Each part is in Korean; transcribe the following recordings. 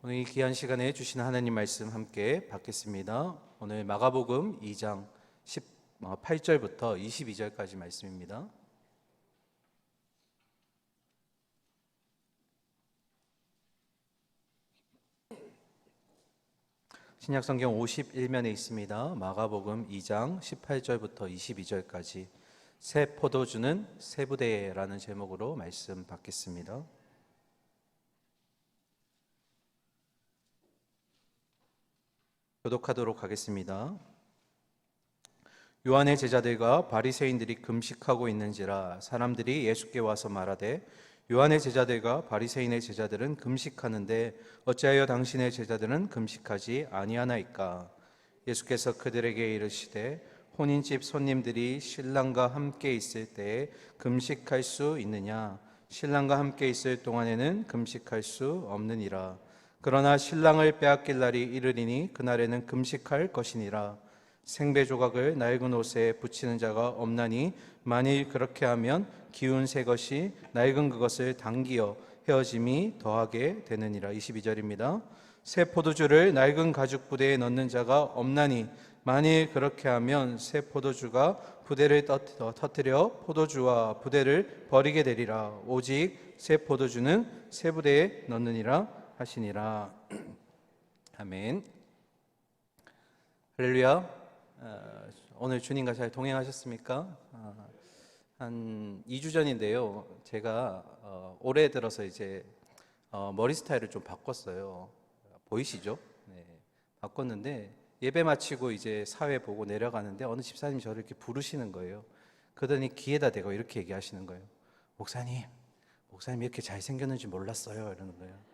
오늘 이 귀한 시간에 주신 하나님 말씀 함께 받겠습니다. 오늘 마가복음 2장 18절부터 22절까지 말씀입니다. 신약성경 51면에 있습니다. 마가복음 2장 18절부터 22절까지 새 포도주는 새 부대라는 제목으로 말씀 받겠습니다. 교독하도록 하겠습니다. 요한의 제자들과 바리새인들이 금식하고 있는지라 사람들이 예수께 와서 말하되 요한의 제자들과 바리새인의 제자들은 금식하는데 어찌하여 당신의 제자들은 금식하지 아니하나이까? 예수께서 그들에게 이르시되 혼인집 손님들이 신랑과 함께 있을 때에 금식할 수 있느냐? 신랑과 함께 있을 동안에는 금식할 수 없느니라. 그러나 신랑을 빼앗길 날이 이르리니 그날에는 금식할 것이니라. 생배 조각을 낡은 옷에 붙이는 자가 없나니 만일 그렇게 하면 기운 새 것이 낡은 그것을 당기어 헤어짐이 더하게 되느니라. 22절입니다. 새 포도주를 낡은 가죽 부대에 넣는 자가 없나니 만일 그렇게 하면 새 포도주가 부대를 터뜨려 포도주와 부대를 버리게 되리라. 오직 새 포도주는 새 부대에 넣느니라 하시니라. 아멘. 할렐루야. 오늘 주님과 잘 동행하셨습니까? 한 2주 전인데요. 제가 올해 들어서 이제 머리 스타일을 좀 바꿨어요. 보이시죠? 네, 바꿨는데 예배 마치고 이제 사회 보고 내려가는데 어느 집사님이 저를 이렇게 부르시는 거예요. 그러더니 귀에다 대고 이렇게 얘기하시는 거예요. 목사님 이렇게 잘생겼는지 몰랐어요. 이러는 거예요.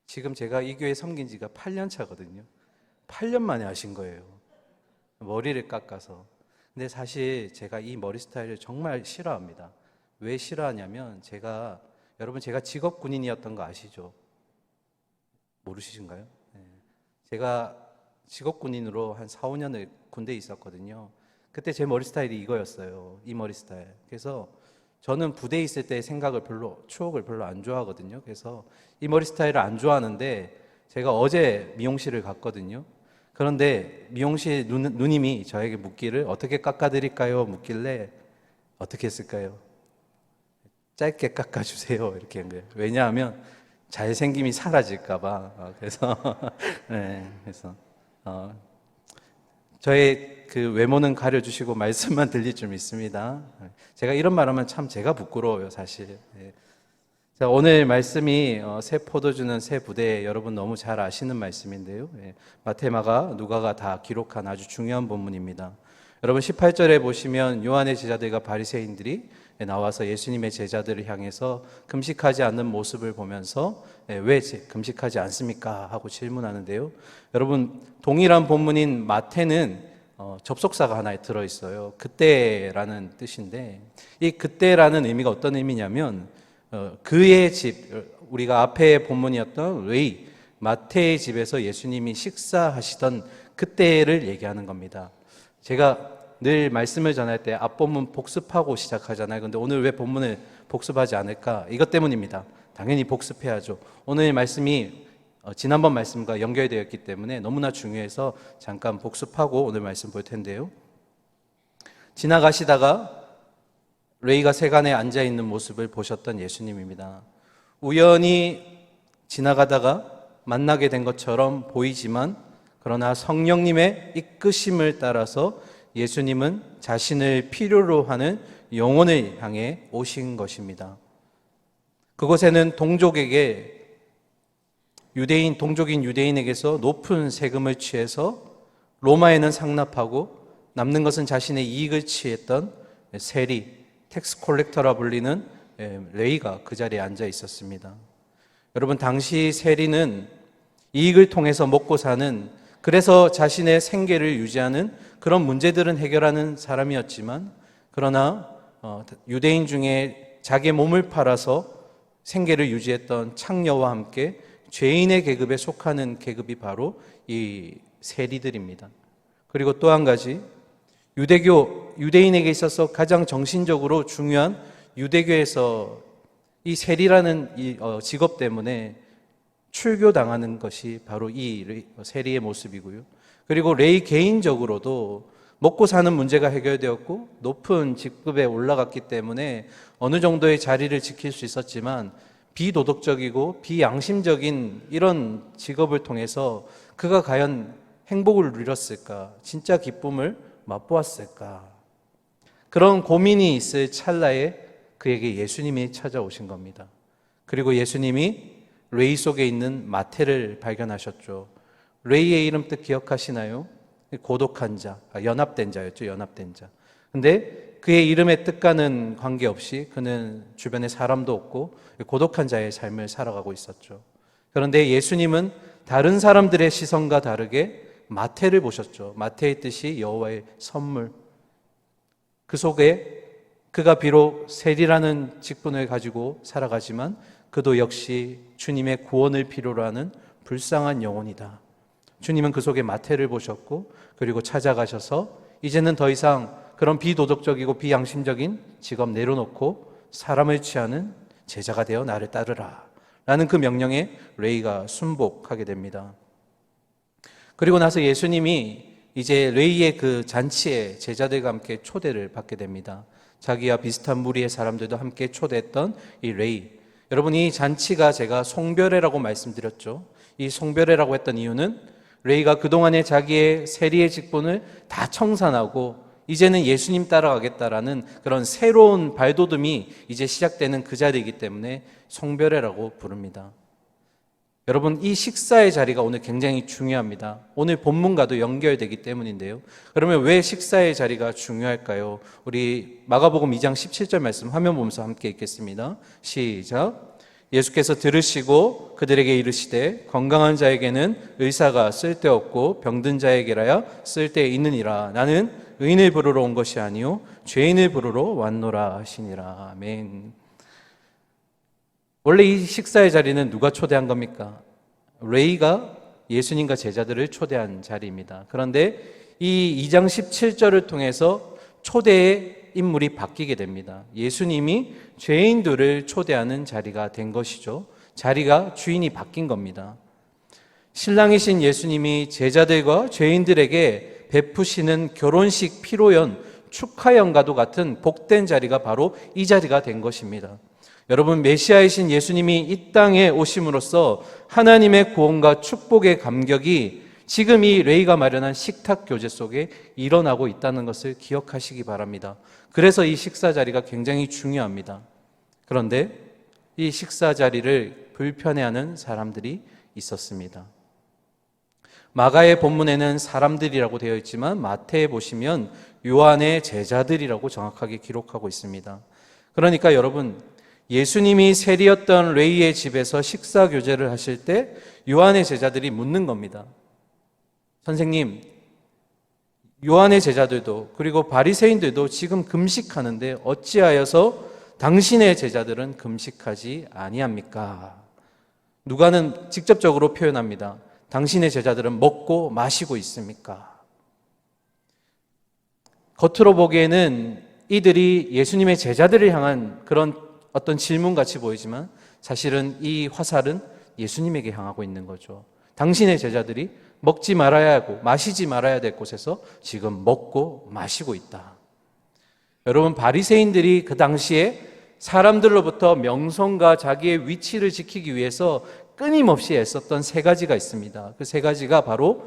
지금 제가 이 교회 섬긴 지가 8년 차거든요. 8년 만에 하신 거예요. 머리를 깎아서. 근데 사실 제가 이 머리 스타일을 정말 싫어합니다. 왜 싫어하냐면 여러분 제가 직업 군인이었던 거 아시죠? 모르시신가요? 네. 제가 직업 군인으로 한 4, 5년을 군대에 있었거든요. 그때 제 머리 스타일이 이거였어요. 이 머리 스타일. 그래서 저는 부대에 있을 때 추억을 별로 안 좋아하거든요. 그래서 이 머리 스타일을 안 좋아하는데 제가 어제 미용실을 갔거든요. 그런데 미용실 누님이 저에게 묻기를 어떻게 깎아드릴까요? 묻길래 어떻게 했을까요? 짧게 깎아주세요. 이렇게 한 거예요. 왜냐하면 잘생김이 사라질까봐. 그래서 저의 그 외모는 가려주시고 말씀만 들릴 줄 믿습니다. 제가 이런 말하면 참 제가 부끄러워요, 사실. 자, 오늘 말씀이 새 포도주는 새 부대, 여러분 너무 잘 아시는 말씀인데요. 마태, 마가, 누가가 다 기록한 아주 중요한 본문입니다. 여러분 18절에 보시면 요한의 제자들과 바리새인들이 나와서 예수님의 제자들을 향해서 금식하지 않는 모습을 보면서 왜 금식하지 않습니까? 하고 질문하는데요. 여러분 동일한 본문인 마태는 접속사가 하나 들어있어요. 그때라는 뜻인데 이 그때라는 의미가 어떤 의미냐면 그의 집, 우리가 앞에 본문이었던 레위, 마태의 집에서 예수님이 식사하시던 그때를 얘기하는 겁니다. 제가 늘 말씀을 전할 때 앞본문 복습하고 시작하잖아요. 근데 오늘 왜 본문을 복습하지 않을까? 이것 때문입니다. 당연히 복습해야죠. 오늘 말씀이 지난번 말씀과 연결되어 있기 때문에 너무나 중요해서 잠깐 복습하고 오늘 말씀 볼 텐데요. 지나가시다가 레이가 세간에 앉아있는 모습을 보셨던 예수님입니다. 우연히 지나가다가 만나게 된 것처럼 보이지만 그러나 성령님의 이끄심을 따라서 예수님은 자신을 필요로 하는 영혼을 향해 오신 것입니다. 그곳에는 동족인 유대인에게서 높은 세금을 취해서 로마에는 상납하고 남는 것은 자신의 이익을 취했던 세리, 텍스 콜렉터라 불리는 레위가 그 자리에 앉아 있었습니다. 여러분 당시 세리는 이익을 통해서 먹고 사는, 그래서 자신의 생계를 유지하는 그런 문제들은 해결하는 사람이었지만 그러나 유대인 중에 자기 몸을 팔아서 생계를 유지했던 창녀와 함께 죄인의 계급에 속하는 계급이 바로 이 세리들입니다. 그리고 또 한 가지, 유대인에게 있어서 가장 정신적으로 중요한 유대교에서 이 세리라는 이 직업 때문에 출교당하는 것이 바로 이 세리의 모습이고요. 그리고 레이 개인적으로도 먹고 사는 문제가 해결되었고 높은 직급에 올라갔기 때문에 어느 정도의 자리를 지킬 수 있었지만 비도덕적이고 비양심적인 이런 직업을 통해서 그가 과연 행복을 누렸을까? 진짜 기쁨을 맛보았을까? 그런 고민이 있을 찰나에 그에게 예수님이 찾아오신 겁니다. 그리고 예수님이 레이 속에 있는 마태를 발견하셨죠. 레이의 이름 뜻 기억하시나요? 고독한 자, 연합된 자였죠. 연합된 자. 근데 그의 이름의 뜻과는 관계없이 그는 주변에 사람도 없고 고독한 자의 삶을 살아가고 있었죠. 그런데 예수님은 다른 사람들의 시선과 다르게 마태를 보셨죠. 마태의 뜻이 여호와의 선물. 그 속에 그가 비록 세리라는 직분을 가지고 살아가지만 그도 역시 주님의 구원을 필요로 하는 불쌍한 영혼이다. 주님은 그 속에 마태를 보셨고 그리고 찾아가셔서 이제는 더 이상 그런 비도덕적이고 비양심적인 직업 내려놓고 사람을 취하는 제자가 되어 나를 따르라 라는 그 명령에 레이가 순복하게 됩니다. 그리고 나서 예수님이 이제 레이의 그 잔치에 제자들과 함께 초대를 받게 됩니다. 자기와 비슷한 무리의 사람들도 함께 초대했던 이 레이. 여러분, 이 잔치가 제가 송별회라고 말씀드렸죠. 이 송별회라고 했던 이유는 레이가 그동안에 자기의 세리의 직분을 다 청산하고 이제는 예수님 따라가겠다라는 그런 새로운 발돋움이 이제 시작되는 그 자리이기 때문에 송별회라고 부릅니다. 여러분, 이 식사의 자리가 오늘 굉장히 중요합니다. 오늘 본문과도 연결되기 때문인데요. 그러면 왜 식사의 자리가 중요할까요? 우리 마가복음 2장 17절 말씀 화면 보면서 함께 읽겠습니다. 시작. 예수께서 들으시고 그들에게 이르시되 건강한 자에게는 의사가 쓸데없고 병든 자에게라야 쓸데 있느니라. 나는 의인을 부르러 온 것이 아니요 죄인을 부르러 왔노라 하시니라. 아멘. 원래 이 식사의 자리는 누가 초대한 겁니까? 레이가 예수님과 제자들을 초대한 자리입니다. 그런데 이 2장 17절을 통해서 초대의 인물이 바뀌게 됩니다. 예수님이 죄인들을 초대하는 자리가 된 것이죠. 자리가 주인이 바뀐 겁니다. 신랑이신 예수님이 제자들과 죄인들에게 베푸시는 결혼식 피로연, 축하연과도 같은 복된 자리가 바로 이 자리가 된 것입니다. 여러분, 메시아이신 예수님이 이 땅에 오심으로써 하나님의 구원과 축복의 감격이 지금 이 레이가 마련한 식탁 교제 속에 일어나고 있다는 것을 기억하시기 바랍니다. 그래서 이 식사 자리가 굉장히 중요합니다. 그런데 이 식사 자리를 불편해하는 사람들이 있었습니다. 마가의 본문에는 사람들이라고 되어 있지만 마태에 보시면 요한의 제자들이라고 정확하게 기록하고 있습니다. 그러니까 여러분, 예수님이 세리였던 레이의 집에서 식사 교제를 하실 때 요한의 제자들이 묻는 겁니다. 선생님, 요한의 제자들도 그리고 바리새인들도 지금 금식하는데 어찌하여서 당신의 제자들은 금식하지 아니합니까? 누가는 직접적으로 표현합니다. 당신의 제자들은 먹고 마시고 있습니까? 겉으로 보기에는 이들이 예수님의 제자들을 향한 그런 어떤 질문같이 보이지만 사실은 이 화살은 예수님에게 향하고 있는 거죠. 당신의 제자들이 먹지 말아야 하고 마시지 말아야 될 곳에서 지금 먹고 마시고 있다. 여러분, 바리새인들이 그 당시에 사람들로부터 명성과 자기의 위치를 지키기 위해서 끊임없이 애썼던 세 가지가 있습니다. 그 세 가지가 바로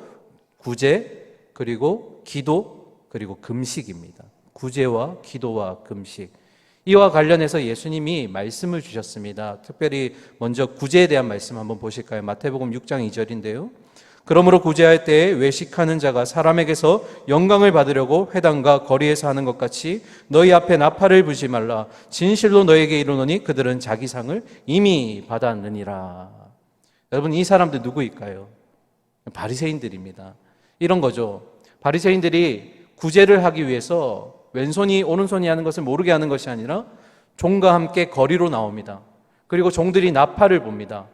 구제, 그리고 기도, 그리고 금식입니다. 구제와 기도와 금식. 이와 관련해서 예수님이 말씀을 주셨습니다. 특별히 먼저 구제에 대한 말씀 한번 보실까요? 마태복음 6장 2절인데요. 그러므로 구제할 때에 외식하는 자가 사람에게서 영광을 받으려고 회당과 거리에서 하는 것 같이 너희 앞에 나팔을 불지 말라. 진실로 너에게 이르노니 그들은 자기 상을 이미 받았느니라. 여러분, 이 사람들 누구일까요? 바리새인들입니다. 이런 거죠. 바리새인들이 구제를 하기 위해서 왼손이 오른손이 하는 것을 모르게 하는 것이 아니라 종과 함께 거리로 나옵니다. 그리고 종들이 나팔을 봅니다.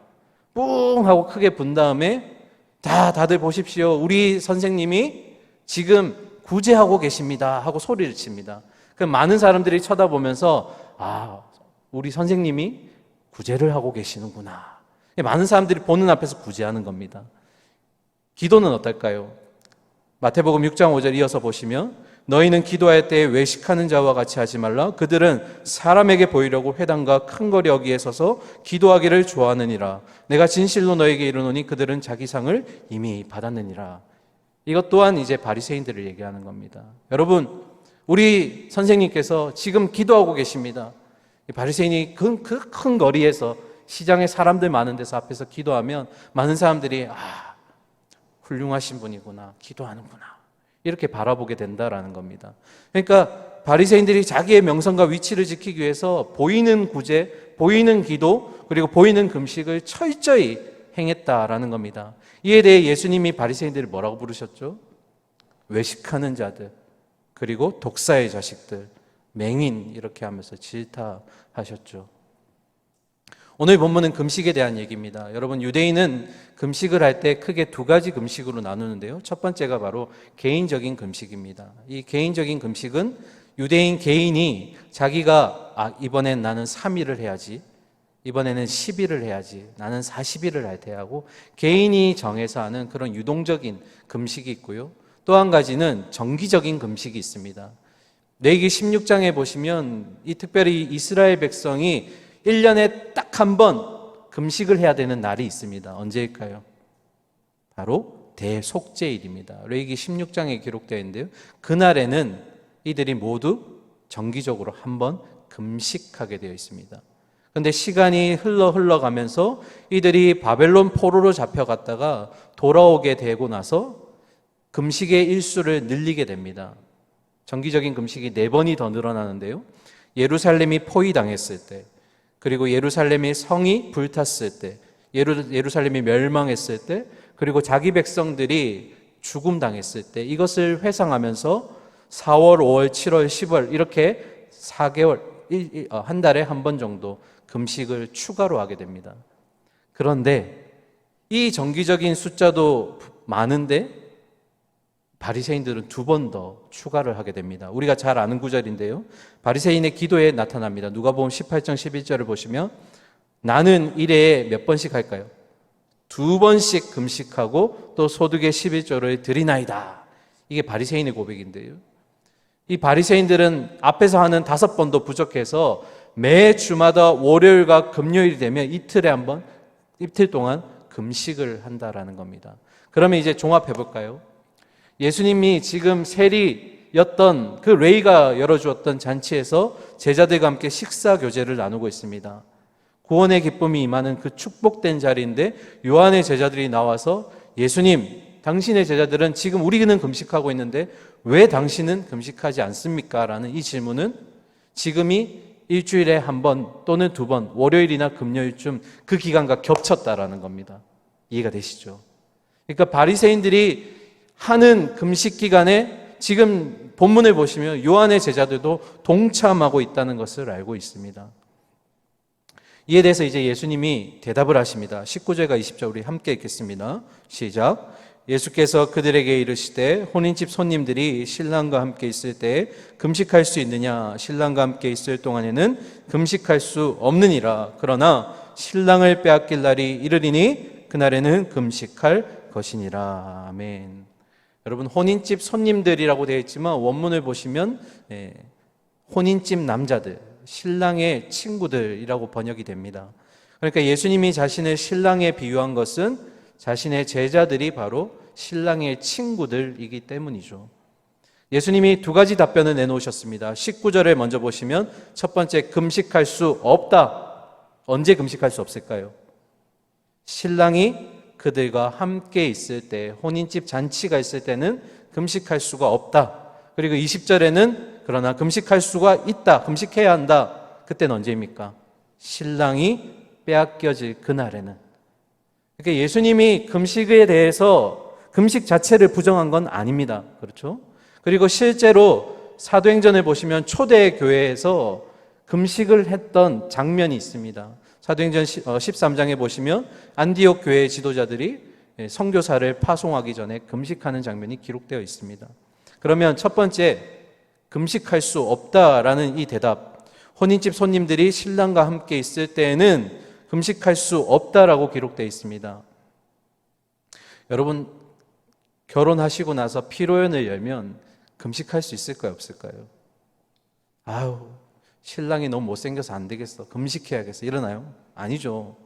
뿡 하고 크게 분 다음에 다들 보십시오. 우리 선생님이 지금 구제하고 계십니다 하고 소리를 칩니다. 그 많은 사람들이 쳐다보면서 우리 선생님이 구제를 하고 계시는구나. 많은 사람들이 보는 앞에서 구제하는 겁니다. 기도는 어떨까요? 마태복음 6장 5절 이어서 보시면 너희는 기도할 때에 외식하는 자와 같이 하지 말라. 그들은 사람에게 보이려고 회당과 큰 거리 어귀에 서서 기도하기를 좋아하느니라. 내가 진실로 너에게 이르노니 그들은 자기 상을 이미 받았느니라. 이것 또한 이제 바리새인들을 얘기하는 겁니다. 여러분, 우리 선생님께서 지금 기도하고 계십니다. 바리새인이 그 큰 거리에서 시장에 사람들 많은 데서 앞에서 기도하면 많은 사람들이 훌륭하신 분이구나, 기도하는구나 이렇게 바라보게 된다라는 겁니다. 그러니까 바리새인들이 자기의 명성과 위치를 지키기 위해서 보이는 구제, 보이는 기도, 그리고 보이는 금식을 철저히 행했다라는 겁니다. 이에 대해 예수님이 바리새인들을 뭐라고 부르셨죠? 외식하는 자들, 그리고 독사의 자식들, 맹인 이렇게 하면서 질타하셨죠. 오늘 본문은 금식에 대한 얘기입니다. 여러분, 유대인은 금식을 할 때 크게 두 가지 금식으로 나누는데요. 첫 번째가 바로 개인적인 금식입니다. 이 개인적인 금식은 유대인 개인이 자기가 이번엔 나는 3일을 해야지, 이번에는 10일을 해야지, 나는 40일을 할 테야 하고 개인이 정해서 하는 그런 유동적인 금식이 있고요. 또 한 가지는 정기적인 금식이 있습니다. 레위기 16장에 보시면 이 특별히 이스라엘 백성이 1년에 딱 한 번 금식을 해야 되는 날이 있습니다. 언제일까요? 바로 대속죄일입니다. 레위기 16장에 기록되어 있는데요. 그날에는 이들이 모두 정기적으로 한 번 금식하게 되어 있습니다. 그런데 시간이 흘러가면서 이들이 바벨론 포로로 잡혀갔다가 돌아오게 되고 나서 금식의 일수를 늘리게 됩니다. 정기적인 금식이 4번이 더 늘어나는데요. 예루살렘이 포위당했을 때, 그리고 예루살렘의 성이 불탔을 때, 예루살렘이 멸망했을 때, 그리고 자기 백성들이 죽음당했을 때, 이것을 회상하면서 4월, 5월, 7월, 10월 이렇게 4개월, 한 달에 한 번 정도 금식을 추가로 하게 됩니다. 그런데 이 정기적인 숫자도 많은데 바리새인들은 2번 더 추가를 하게 됩니다. 우리가 잘 아는 구절인데요. 바리새인의 기도에 나타납니다. 누가복음 18장 11절을 보시면 나는 일회에 몇 번씩 할까요? 2번씩 금식하고 또 소득의 11조를 드리나이다. 이게 바리새인의 고백인데요. 이 바리새인들은 앞에서 하는 5번도 부족해서 매 주마다 월요일과 금요일이 되면 이틀에 한 번, 이틀 동안 금식을 한다라는 겁니다. 그러면 이제 종합해 볼까요? 예수님이 지금 세리였던 그 레위가 열어주었던 잔치에서 제자들과 함께 식사 교제를 나누고 있습니다. 구원의 기쁨이 임하는 그 축복된 자리인데 요한의 제자들이 나와서 예수님, 당신의 제자들은 지금 우리는 금식하고 있는데 왜 당신은 금식하지 않습니까? 라는 이 질문은 지금이 일주일에 한 번 또는 2번, 월요일이나 금요일쯤 그 기간과 겹쳤다라는 겁니다. 이해가 되시죠? 그러니까 바리새인들이 하는 금식 기간에 지금 본문을 보시면 요한의 제자들도 동참하고 있다는 것을 알고 있습니다. 이에 대해서 이제 예수님이 대답을 하십니다. 19절과 20절 우리 함께 읽겠습니다. 시작. 예수께서 그들에게 이르시되 혼인집 손님들이 신랑과 함께 있을 때 금식할 수 있느냐? 신랑과 함께 있을 동안에는 금식할 수 없느니라. 그러나 신랑을 빼앗길 날이 이르리니 그날에는 금식할 것이니라. 아멘. 여러분, 혼인집 손님들이라고 되어 있지만 원문을 보시면 혼인집 남자들, 신랑의 친구들이라고 번역이 됩니다. 그러니까 예수님이 자신을 신랑에 비유한 것은 자신의 제자들이 바로 신랑의 친구들이기 때문이죠. 예수님이 2가지 답변을 내놓으셨습니다. 19절을 먼저 보시면 첫 번째, 금식할 수 없다. 언제 금식할 수 없을까요? 신랑이 그들과 함께 있을 때, 혼인집 잔치가 있을 때는 금식할 수가 없다. 그리고 20절에는 그러나 금식할 수가 있다. 금식해야 한다. 그때는 언제입니까? 신랑이 빼앗겨질 그날에는. 그러니까 예수님이 금식에 대해서 금식 자체를 부정한 건 아닙니다. 그렇죠? 그리고 실제로 사도행전을 보시면 초대 교회에서 금식을 했던 장면이 있습니다. 사도행전 13장에 보시면 안디옥 교회의 지도자들이 선교사를 파송하기 전에 금식하는 장면이 기록되어 있습니다. 그러면 첫 번째, 금식할 수 없다라는 이 대답, 혼인집 손님들이 신랑과 함께 있을 때에는 금식할 수 없다라고 기록되어 있습니다. 여러분, 결혼하시고 나서 피로연을 열면 금식할 수 있을까요, 없을까요? 아유, 신랑이 너무 못생겨서 안 되겠어, 금식해야겠어, 이러나요? 아니죠.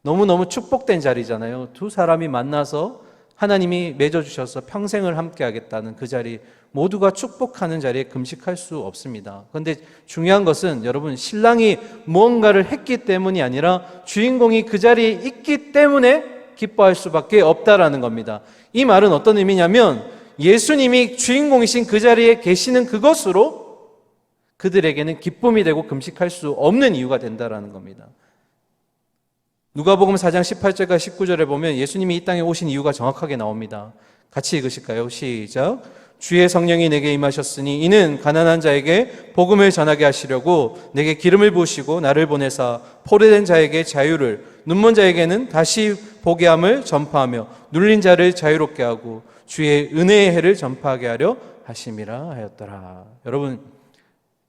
너무너무 축복된 자리잖아요. 두 사람이 만나서 하나님이 맺어주셔서 평생을 함께 하겠다는 그 자리, 모두가 축복하는 자리에 금식할 수 없습니다. 그런데 중요한 것은 여러분, 신랑이 무언가를 했기 때문이 아니라 주인공이 그 자리에 있기 때문에 기뻐할 수밖에 없다라는 겁니다. 이 말은 어떤 의미냐면 예수님이 주인공이신 그 자리에 계시는 그것으로 그들에게는 기쁨이 되고 금식할 수 없는 이유가 된다라는 겁니다. 누가복음 4장 18절과 19절에 보면 예수님이 이 땅에 오신 이유가 정확하게 나옵니다. 같이 읽으실까요? 시작. 주의 성령이 내게 임하셨으니 이는 가난한 자에게 복음을 전하게 하시려고 내게 기름을 부으시고 나를 보내사 포로된 자에게 자유를, 눈먼 자에게는 다시 보게 함을 전파하며 눌린 자를 자유롭게 하고 주의 은혜의 해를 전파하게 하려 하심이라 하였더라. 여러분,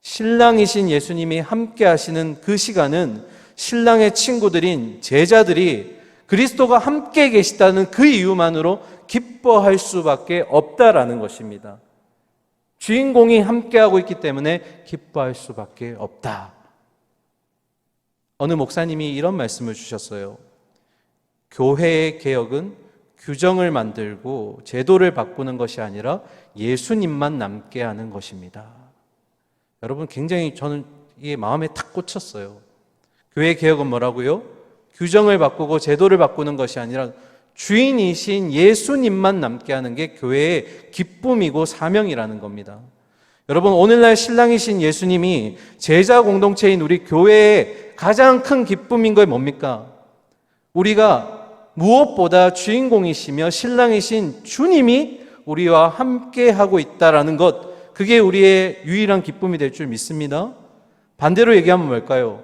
신랑이신 예수님이 함께 하시는 그 시간은 신랑의 친구들인 제자들이 그리스도가 함께 계시다는 그 이유만으로 기뻐할 수밖에 없다라는 것입니다. 주인공이 함께하고 있기 때문에 기뻐할 수밖에 없다. 어느 목사님이 이런 말씀을 주셨어요. 교회의 개혁은 규정을 만들고 제도를 바꾸는 것이 아니라 예수님만 남게 하는 것입니다. 여러분, 굉장히 저는 이게 마음에 탁 꽂혔어요. 교회 개혁은 뭐라고요? 규정을 바꾸고 제도를 바꾸는 것이 아니라 주인이신 예수님만 남게 하는 게 교회의 기쁨이고 사명이라는 겁니다. 여러분, 오늘날 신랑이신 예수님이 제자 공동체인 우리 교회의 가장 큰 기쁨인 거 뭡니까? 우리가 무엇보다 주인공이시며 신랑이신 주님이 우리와 함께 하고 있다라는 것, 그게 우리의 유일한 기쁨이 될 줄 믿습니다. 반대로 얘기하면 뭘까요?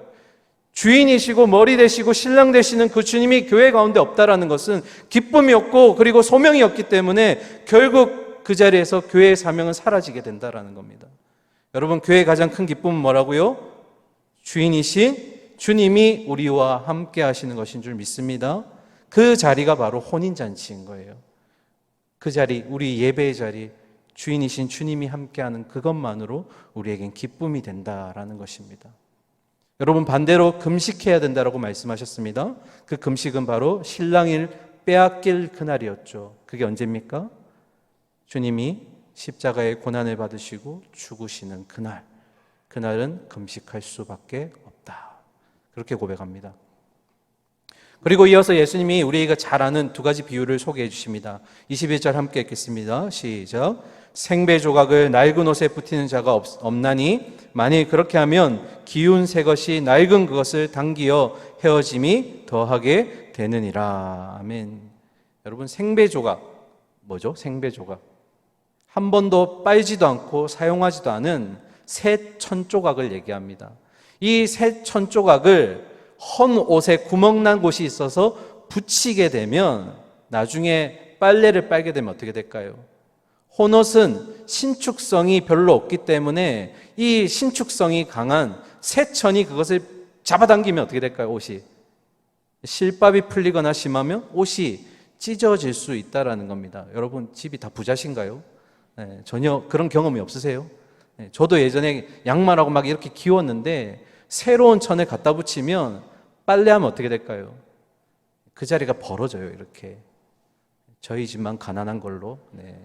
주인이시고 머리 되시고 신랑 되시는 그 주님이 교회 가운데 없다라는 것은 기쁨이 없고 그리고 소명이 없기 때문에 결국 그 자리에서 교회의 사명은 사라지게 된다라는 겁니다. 여러분, 교회의 가장 큰 기쁨은 뭐라고요? 주인이신 주님이 우리와 함께 하시는 것인 줄 믿습니다. 그 자리가 바로 혼인잔치인 거예요. 그 자리, 우리 예배의 자리, 주인이신 주님이 함께하는 그것만으로 우리에겐 기쁨이 된다라는 것입니다. 여러분, 반대로 금식해야 된다라고 말씀하셨습니다. 그 금식은 바로 신랑을 빼앗길 그날이었죠. 그게 언제입니까? 주님이 십자가의 고난을 받으시고 죽으시는 그날. 그날은 금식할 수밖에 없다. 그렇게 고백합니다. 그리고 이어서 예수님이 우리가 잘 아는 두 가지 비유를 소개해 주십니다. 21절 함께 읽겠습니다. 시작. 생배 조각을 낡은 옷에 붙이는 자가 없나니 만일 그렇게 하면 기운 새 것이 낡은 그것을 당기어 헤어짐이 더하게 되느니라. 아멘. 여러분, 생배 조각 뭐죠? 생배 조각. 한 번도 빨지도 않고 사용하지도 않은 새 천조각을 얘기합니다. 이 새 천조각을 헌 옷에 구멍 난 곳이 있어서 붙이게 되면 나중에 빨래를 빨게 되면 어떻게 될까요? 혼옷은 신축성이 별로 없기 때문에 이 신축성이 강한 새천이 그것을 잡아당기면 어떻게 될까요? 옷이 실밥이 풀리거나 심하면 옷이 찢어질 수 있다라는 겁니다. 여러분, 집이 다 부자신가요? 네, 전혀 그런 경험이 없으세요? 네, 저도 예전에 양말하고 막 이렇게 기웠는데 새로운 천을 갖다 붙이면 빨래하면 어떻게 될까요? 그 자리가 벌어져요. 이렇게 저희 집만 가난한 걸로. 네.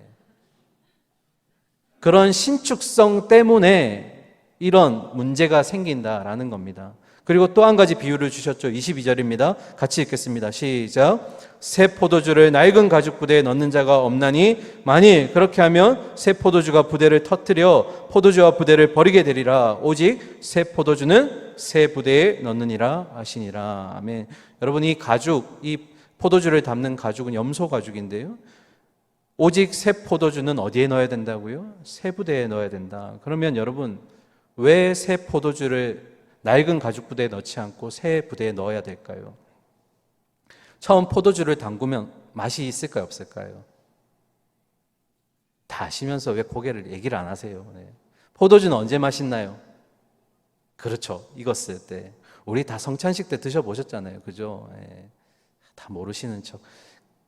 그런 신축성 때문에 이런 문제가 생긴다라는 겁니다. 그리고 또 한 가지 비유를 주셨죠. 22절입니다. 같이 읽겠습니다. 시작. 새 포도주를 낡은 가죽 부대에 넣는 자가 없나니 만일 그렇게 하면 새 포도주가 부대를 터뜨려 포도주와 부대를 버리게 되리라. 오직 새 포도주는 새 부대에 넣느니라 하시니라. 아멘. 여러분, 이 가죽, 이 포도주를 담는 가죽은 염소 가죽인데요. 오직 새 포도주는 어디에 넣어야 된다고요? 새 부대에 넣어야 된다. 그러면 여러분, 왜 새 포도주를 낡은 가죽 부대에 넣지 않고 새 부대에 넣어야 될까요? 처음 포도주를 담그면 맛이 있을까요, 없을까요? 다 아시면서 왜 고개를 얘기를 안 하세요? 네. 포도주는 언제 맛있나요? 그렇죠, 익었을 때. 우리 다 성찬식 때 드셔보셨잖아요. 그죠? 예. 다 모르시는 척.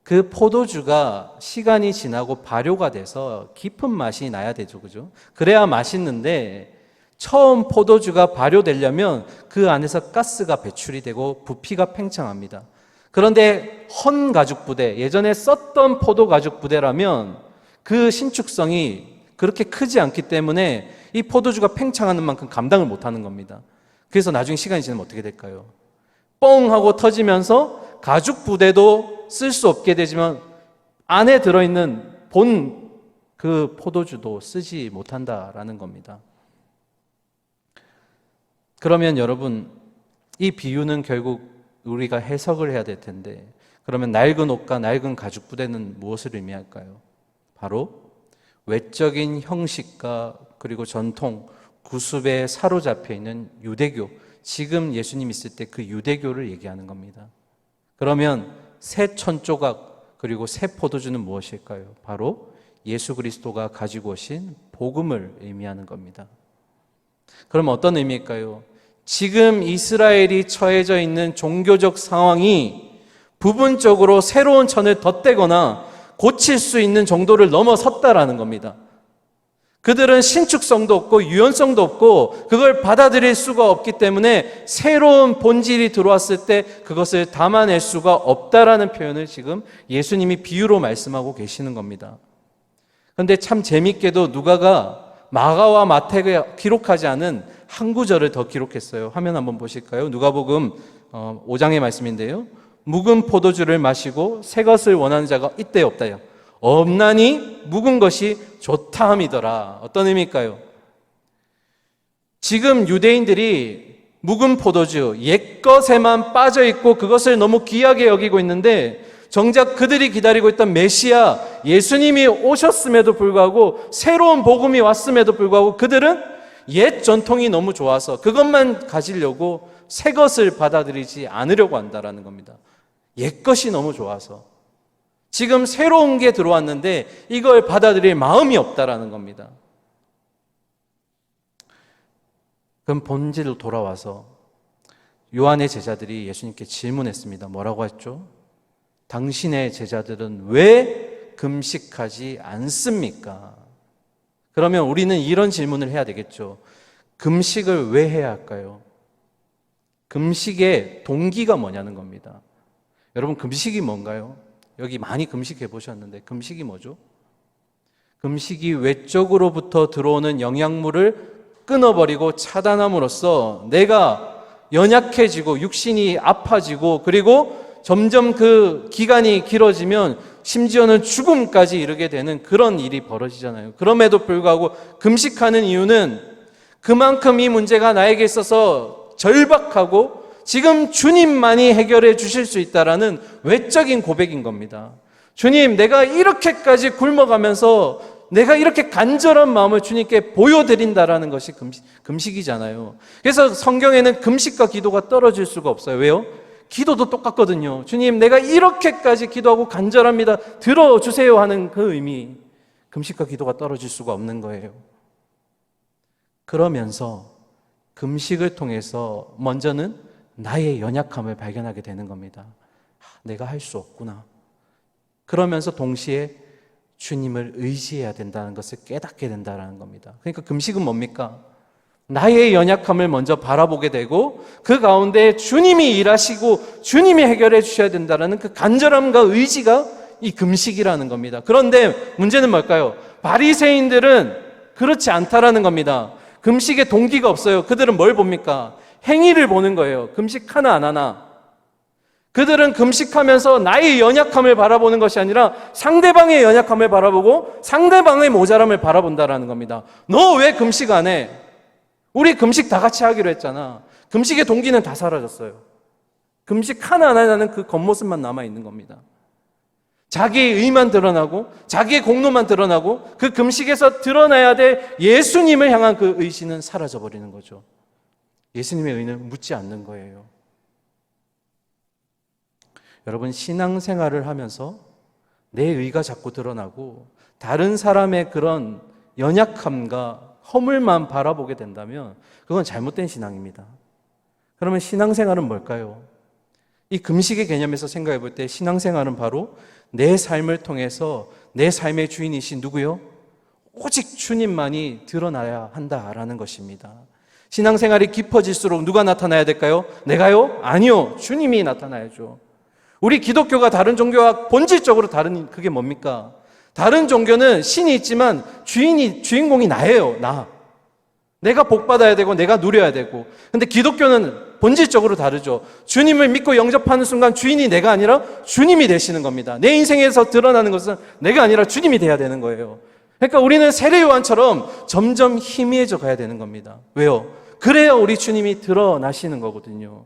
그 포도주가 시간이 지나고 발효가 돼서 깊은 맛이 나야 되죠. 그죠? 그래야 맛있는데 처음 포도주가 발효되려면 그 안에서 가스가 배출이 되고 부피가 팽창합니다. 그런데 헌 가죽 부대, 예전에 썼던 포도 가죽 부대라면 그 신축성이 그렇게 크지 않기 때문에 이 포도주가 팽창하는 만큼 감당을 못하는 겁니다. 그래서 나중에 시간이 지나면 어떻게 될까요? 뻥 하고 터지면서 가죽 부대도 쓸 수 없게 되지만 안에 들어있는 본 그 포도주도 쓰지 못한다라는 겁니다. 그러면 여러분, 이 비유는 결국 우리가 해석을 해야 될 텐데, 그러면 낡은 옷과 낡은 가죽 부대는 무엇을 의미할까요? 바로 외적인 형식과 그리고 전통, 구습에 사로잡혀 있는 유대교, 지금 예수님 있을 때 그 유대교를 얘기하는 겁니다. 그러면 새 천조각 그리고 새 포도주는 무엇일까요? 바로 예수 그리스도가 가지고 오신 복음을 의미하는 겁니다. 그럼 어떤 의미일까요? 지금 이스라엘이 처해져 있는 종교적 상황이 부분적으로 새로운 천을 덧대거나 고칠 수 있는 정도를 넘어섰다라는 겁니다. 그들은 신축성도 없고 유연성도 없고 그걸 받아들일 수가 없기 때문에 새로운 본질이 들어왔을 때 그것을 담아낼 수가 없다라는 표현을 지금 예수님이 비유로 말씀하고 계시는 겁니다. 그런데 참 재밌게도 누가가 마가와 마태가 기록하지 않은 한 구절을 더 기록했어요. 화면 한번 보실까요? 누가복음 5장의 말씀인데요. 묵은 포도주를 마시고 새 것을 원하는 자가 이때 없다요. 없나니 묵은 것이 좋다 함이더라. 어떤 의미일까요? 지금 유대인들이 묵은 포도주, 옛것에만 빠져있고 그것을 너무 귀하게 여기고 있는데 정작 그들이 기다리고 있던 메시아, 예수님이 오셨음에도 불구하고 새로운 복음이 왔음에도 불구하고 그들은 옛 전통이 너무 좋아서 그것만 가지려고 새 것을 받아들이지 않으려고 한다라는 겁니다. 옛 것이 너무 좋아서. 지금 새로운 게 들어왔는데 이걸 받아들일 마음이 없다라는 겁니다. 그럼 본질로 돌아와서 요한의 제자들이 예수님께 질문했습니다. 뭐라고 했죠? 당신의 제자들은 왜 금식하지 않습니까? 그러면 우리는 이런 질문을 해야 되겠죠. 금식을 왜 해야 할까요? 금식의 동기가 뭐냐는 겁니다. 여러분, 금식이 뭔가요? 여기 많이 금식해 보셨는데 금식이 뭐죠? 금식이 외적으로부터 들어오는 영양물을 끊어버리고 차단함으로써 내가 연약해지고 육신이 아파지고 그리고 점점 그 기간이 길어지면 심지어는 죽음까지 이르게 되는 그런 일이 벌어지잖아요. 그럼에도 불구하고 금식하는 이유는 그만큼 이 문제가 나에게 있어서 절박하고 지금 주님만이 해결해 주실 수 있다라는 외적인 고백인 겁니다. 주님, 내가 이렇게까지 굶어가면서 내가 이렇게 간절한 마음을 주님께 보여드린다라는 것이 금식이잖아요. 그래서 성경에는 금식과 기도가 떨어질 수가 없어요. 왜요? 기도도 똑같거든요. 주님, 내가 이렇게까지 기도하고 간절합니다. 들어주세요 하는 그 의미. 금식과 기도가 떨어질 수가 없는 거예요. 그러면서 금식을 통해서 먼저는 나의 연약함을 발견하게 되는 겁니다. 내가 할 수 없구나. 그러면서 동시에 주님을 의지해야 된다는 것을 깨닫게 된다는 겁니다. 그러니까 금식은 뭡니까? 나의 연약함을 먼저 바라보게 되고 그 가운데 주님이 일하시고 주님이 해결해 주셔야 된다는 그 간절함과 의지가 이 금식이라는 겁니다. 그런데 문제는 뭘까요? 바리새인들은 그렇지 않다라는 겁니다. 금식의 동기가 없어요. 그들은 뭘 봅니까? 행위를 보는 거예요. 금식 하나 안 하나. 그들은 금식하면서 나의 연약함을 바라보는 것이 아니라 상대방의 연약함을 바라보고 상대방의 모자람을 바라본다라는 겁니다. 너 왜 금식 안 해? 우리 금식 다 같이 하기로 했잖아. 금식의 동기는 다 사라졌어요. 금식 하나 안 하는 그 겉모습만 남아있는 겁니다. 자기의 의만 드러나고 자기의 공로만 드러나고 그 금식에서 드러나야 될 예수님을 향한 그 의지는 사라져버리는 거죠. 예수님의 의는 묻지 않는 거예요. 여러분, 신앙생활을 하면서 내 의가 자꾸 드러나고 다른 사람의 그런 연약함과 허물만 바라보게 된다면 그건 잘못된 신앙입니다. 그러면 신앙생활은 뭘까요? 이 금식의 개념에서 생각해 볼 때 신앙생활은 바로 내 삶을 통해서 내 삶의 주인이신 누구요? 오직 주님만이 드러나야 한다라는 것입니다. 신앙생활이 깊어질수록 누가 나타나야 될까요? 내가요? 아니요. 주님이 나타나야죠. 우리 기독교가 다른 종교와 본질적으로 다른 그게 뭡니까? 다른 종교는 신이 있지만 주인공이 나예요. 나. 내가 복 받아야 되고 내가 누려야 되고. 근데 기독교는 본질적으로 다르죠. 주님을 믿고 영접하는 순간 주인이 내가 아니라 주님이 되시는 겁니다. 내 인생에서 드러나는 것은 내가 아니라 주님이 돼야 되는 거예요. 그러니까 우리는 세례 요한처럼 점점 희미해져 가야 되는 겁니다. 왜요? 그래야 우리 주님이 드러나시는 거거든요.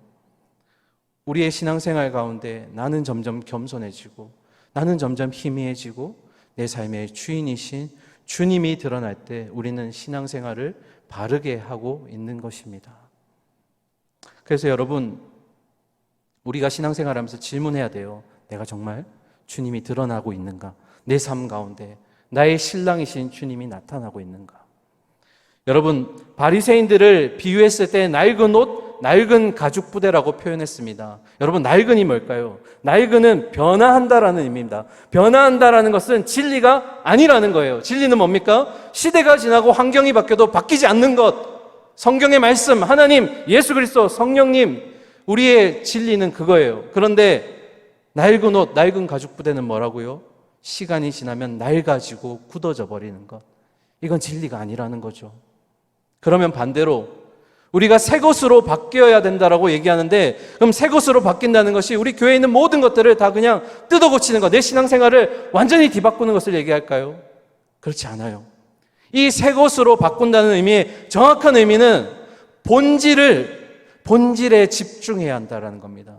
우리의 신앙생활 가운데 나는 점점 겸손해지고 나는 점점 희미해지고 내 삶의 주인이신 주님이 드러날 때 우리는 신앙생활을 바르게 하고 있는 것입니다. 그래서 여러분, 우리가 신앙생활하면서 질문해야 돼요. 내가 정말 주님이 드러나고 있는가? 내 삶 가운데 나의 신랑이신 주님이 나타나고 있는가? 여러분, 바리새인들을 비유했을 때 낡은 옷, 낡은 가죽 부대라고 표현했습니다. 여러분, 낡은이 뭘까요? 낡은은 변화한다라는 의미입니다. 변화한다라는 것은 진리가 아니라는 거예요. 진리는 뭡니까? 시대가 지나고 환경이 바뀌어도 바뀌지 않는 것. 성경의 말씀, 하나님, 예수 그리스도, 성령님, 우리의 진리는 그거예요. 그런데 낡은 옷, 낡은 가죽 부대는 뭐라고요? 시간이 지나면 낡아지고 굳어져 버리는 것. 이건 진리가 아니라는 거죠. 그러면 반대로 우리가 새 것으로 바뀌어야 된다라고 얘기하는데, 그럼 새 것으로 바뀐다는 것이 우리 교회에 있는 모든 것들을 다 그냥 뜯어 고치는 것, 내 신앙생활을 완전히 뒤바꾸는 것을 얘기할까요? 그렇지 않아요. 이 새 것으로 바꾼다는 의미의 정확한 의미는 본질에 집중해야 한다는 겁니다.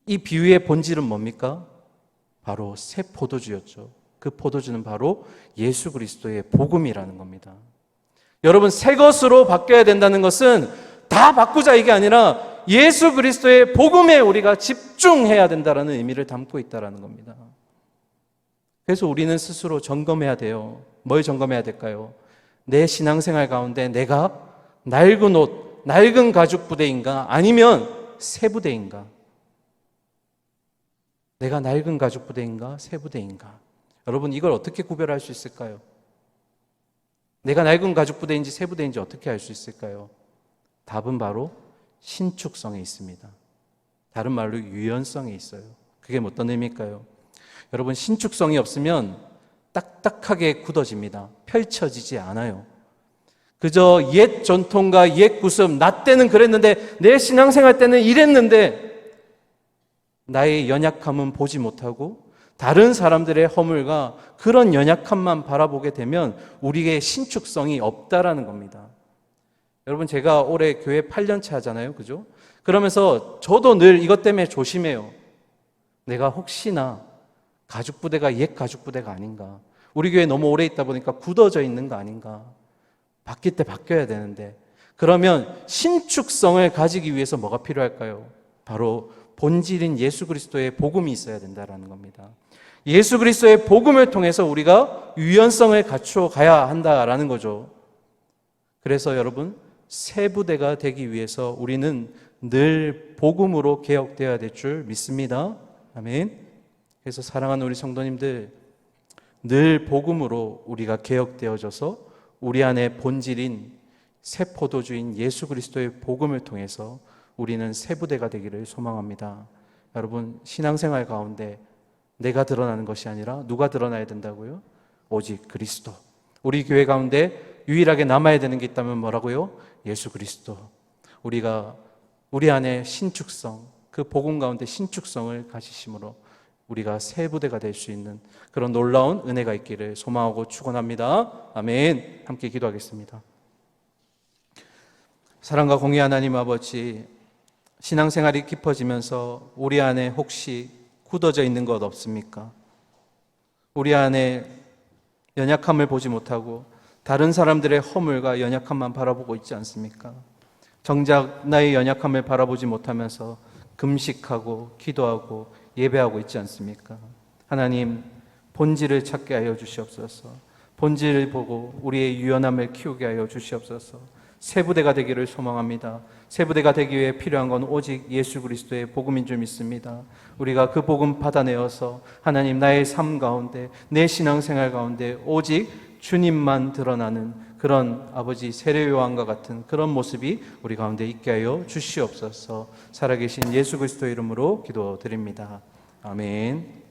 이 비유의 본질은 뭡니까? 바로 새 포도주였죠. 그 포도주는 바로 예수 그리스도의 복음이라는 겁니다. 여러분, 새 것으로 바뀌어야 된다는 것은 다 바꾸자 이게 아니라 예수 그리스도의 복음에 우리가 집중해야 된다는 의미를 담고 있다는 겁니다. 그래서 우리는 스스로 점검해야 돼요. 뭘 점검해야 될까요? 내 신앙생활 가운데 내가 낡은 옷, 낡은 가죽 부대인가 아니면 새 부대인가? 내가 낡은 가죽 부대인가 새 부대인가? 여러분, 이걸 어떻게 구별할 수 있을까요? 내가 낡은 가죽 부대인지 새 부대인지 어떻게 알 수 있을까요? 답은 바로 신축성에 있습니다. 다른 말로 유연성에 있어요. 그게 어떤 의미일까요? 여러분, 신축성이 없으면 딱딱하게 굳어집니다. 펼쳐지지 않아요. 그저 옛 전통과 옛 구습, 나 때는 그랬는데 내 신앙생활 때는 이랬는데 나의 연약함은 보지 못하고 다른 사람들의 허물과 그런 연약함만 바라보게 되면 우리의 신축성이 없다라는 겁니다. 여러분, 제가 올해 교회 8년 차잖아요. 그죠? 그러면서 저도 늘 이것 때문에 조심해요. 내가 혹시나 가죽부대가 옛 가죽부대가 아닌가? 우리 교회에 너무 오래 있다 보니까 굳어져 있는 거 아닌가? 바뀔 때 바뀌어야 되는데, 그러면 신축성을 가지기 위해서 뭐가 필요할까요? 바로 본질인 예수 그리스도의 복음이 있어야 된다는 겁니다. 예수 그리스도의 복음을 통해서 우리가 유연성을 갖추어 가야 한다라는 거죠. 그래서 여러분, 새 부대가 되기 위해서 우리는 늘 복음으로 개혁되어야 될 줄 믿습니다. 아멘. 그래서 사랑하는 우리 성도님들, 늘 복음으로 우리가 개혁되어져서 우리 안에 본질인 새 포도주인 예수 그리스도의 복음을 통해서 우리는 새 부대가 되기를 소망합니다. 여러분, 신앙생활 가운데 내가 드러나는 것이 아니라 누가 드러나야 된다고요? 오직 그리스도. 우리 교회 가운데 유일하게 남아야 되는 게 있다면 뭐라고요? 예수 그리스도. 우리가 우리 안에 신축성, 그 복음 가운데 신축성을 가지심으로 우리가 새 부대가 될 수 있는 그런 놀라운 은혜가 있기를 소망하고 축원합니다. 아멘. 함께 기도하겠습니다. 사랑과 공의 하나님 아버지, 신앙생활이 깊어지면서 우리 안에 혹시 굳어져 있는 것 없습니까? 우리 안에 연약함을 보지 못하고 다른 사람들의 허물과 연약함만 바라보고 있지 않습니까? 정작 나의 연약함을 바라보지 못하면서 금식하고 기도하고 예배하고 있지 않습니까? 하나님, 본질을 찾게 하여 주시옵소서. 본질을 보고 우리의 유연함을 키우게 하여 주시옵소서. 새 부대가 되기를 소망합니다. 새 부대가 되기 위해 필요한 건 오직 예수 그리스도의 복음인 줄 믿습니다. 우리가 그 복음 받아내어서 하나님 나의 삶 가운데, 내 신앙생활 가운데 오직 주님만 드러나는 그런 아버지 세례요한과 같은 그런 모습이 우리 가운데 있게 하여 주시옵소서. 살아계신 예수 그리스도 이름으로 기도드립니다. 아멘.